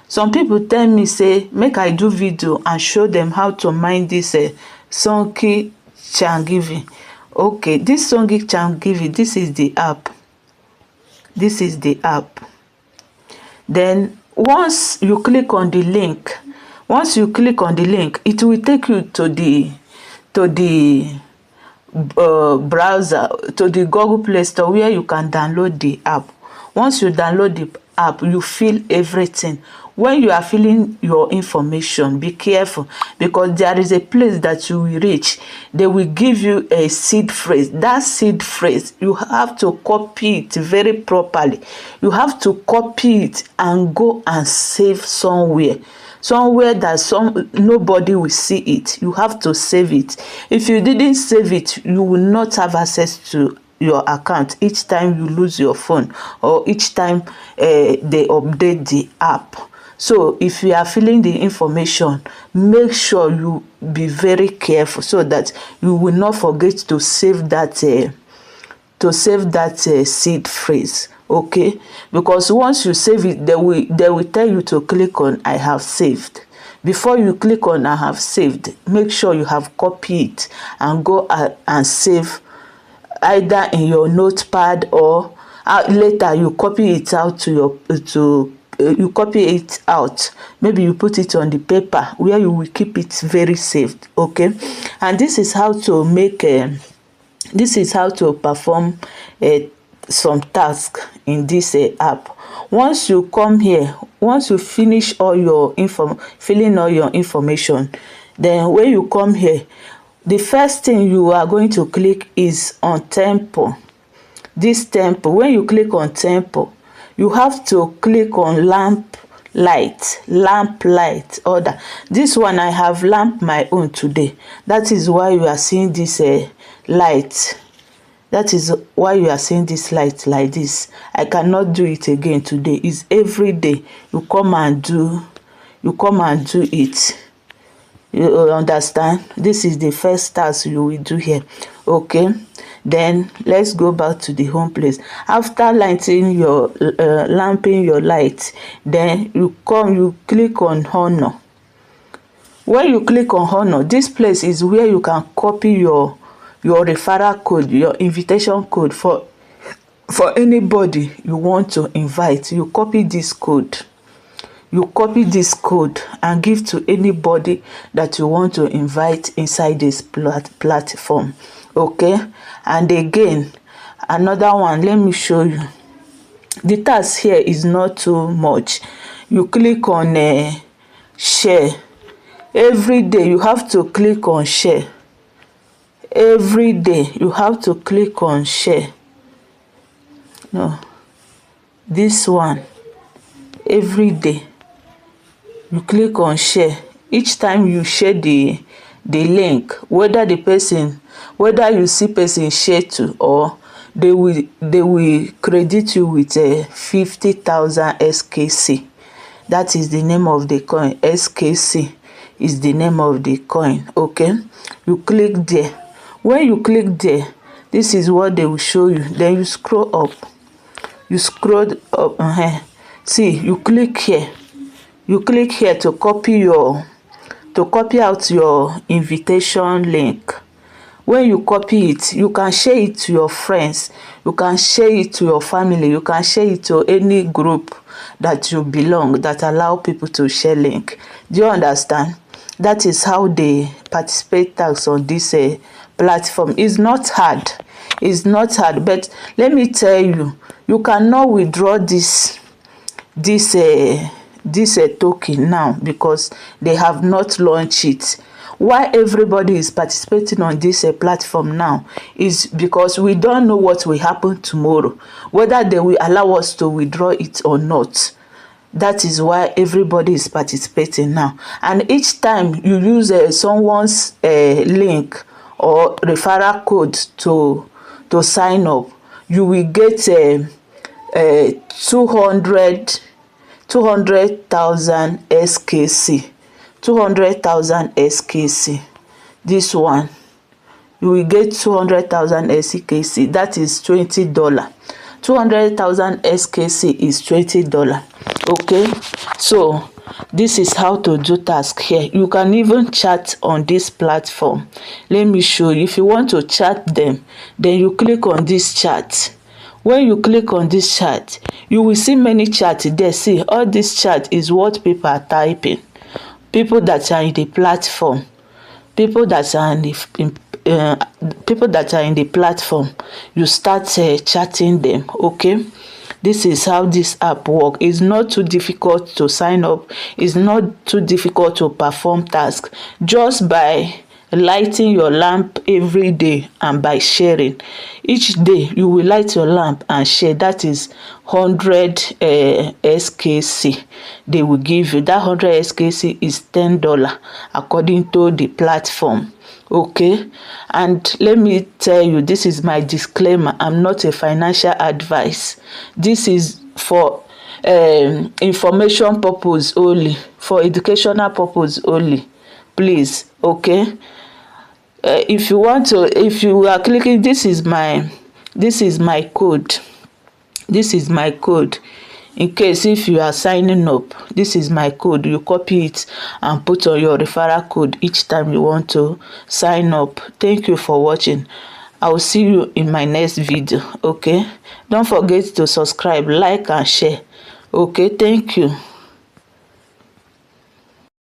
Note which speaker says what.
Speaker 1: Some people tell me say make I do video and show them how to mine this Sone Ki Chidiya. Okay, this Sone Ki Chidiya, this is the app. This is the app. Then once you click on the link, it will take you to the browser, to the Google Play Store, where you can download the app. Once you download the app, you fill everything. When you are filling your information, be careful, because there is a place that you will reach. They will give you a seed phrase. That seed phrase, you have to copy it very properly. You have to copy it and go and save somewhere that nobody will see it. You have to save it. If you didn't save it, you will not have access to your account each time you lose your phone, or each time they update the app. So if you are filling the information, make sure you be very careful, so that you will not forget to save that seed phrase. Okay, because once you save it, they will tell you to click on I have saved. Before you click on I have saved, make sure you have copied it and go and save, either in your notepad, or later you copy it out you copy it out. Maybe you put it on the paper where you will keep it very safe. Okay, and this is how to perform some task in this app. Once you come here, once you finish all your filling all your information, then when you come here, the first thing you are going to click is on tempo. This tempo, when you click on tempo, you have to click on lamp light order. This one, I have lamp my own today. That is why you are seeing this light. That is why you are seeing this light like this. I cannot do it again today. It's every day you come and do it. You understand? This is the first task you will do here. Okay, then let's go back to the home place. After lighting your lamping your light, then you click on honor. When you click on honor, this place is where you can copy your referral code, your invitation code for anybody you want to invite. You copy this code. You copy this code and give to anybody that you want to invite inside this platform. Okay, and again, another one, let me show you. The task here is not too much. You click on share. Every day you have to click on share. Every day you have to click on share. No, this one, every day you click on share. Each time you share the link, whether you see person share to, or they will credit you with 50,000 SKC. That is the name of the coin. SKC is the name of the coin. Okay, you click there. When you click there, this is what they will show you. Then you scroll up. See, you click here. You click here to copy out your invitation link. When you copy it, you can share it to your friends, you can share it to your family, you can share it to any group that you belong, that allow people to share link. Do you understand? That is how they participate tax on this platform. It's not hard. It's not hard, but let me tell you, you cannot withdraw this token now, because they have not launched it. Why everybody is participating on this platform now is because we don't know what will happen tomorrow, whether they will allow us to withdraw it or not. That is why everybody is participating now. And each time you use someone's link or referral code to sign up, you will get 200,000 SKC. 200,000 SKC. This one, you will get 200,000 SKC. That is $20. 200,000 SKC is $20. Okay, so This is how to do task here. You can even chat on this platform. Let me show you. If you want to chat them, then you click on this chat. When you click on this chat, you will see many chats there. See, all this chat is what people are typing. People that are in the platform. People that are in the people that are in the platform, you start chatting them. Okay, this is how this app work. It's not too difficult to sign up. It's not too difficult to perform tasks. Just by lighting your lamp every day and by sharing, each day you will light your lamp and share. That is 100 SKC they will give you. That 100 SKC is $10 according to the platform. Okay, and let me tell you, this is my disclaimer. I'm not a financial advice. This is for information purpose only, for educational purpose only, please. Okay, if you are clicking, this is my code. This is my code. In case if you are signing up, this is my code. You copy it and put on your referral code each time you want to sign up. Thank you for watching. I will see you in my next video. Okay, don't forget to subscribe, like and share. Okay, thank you.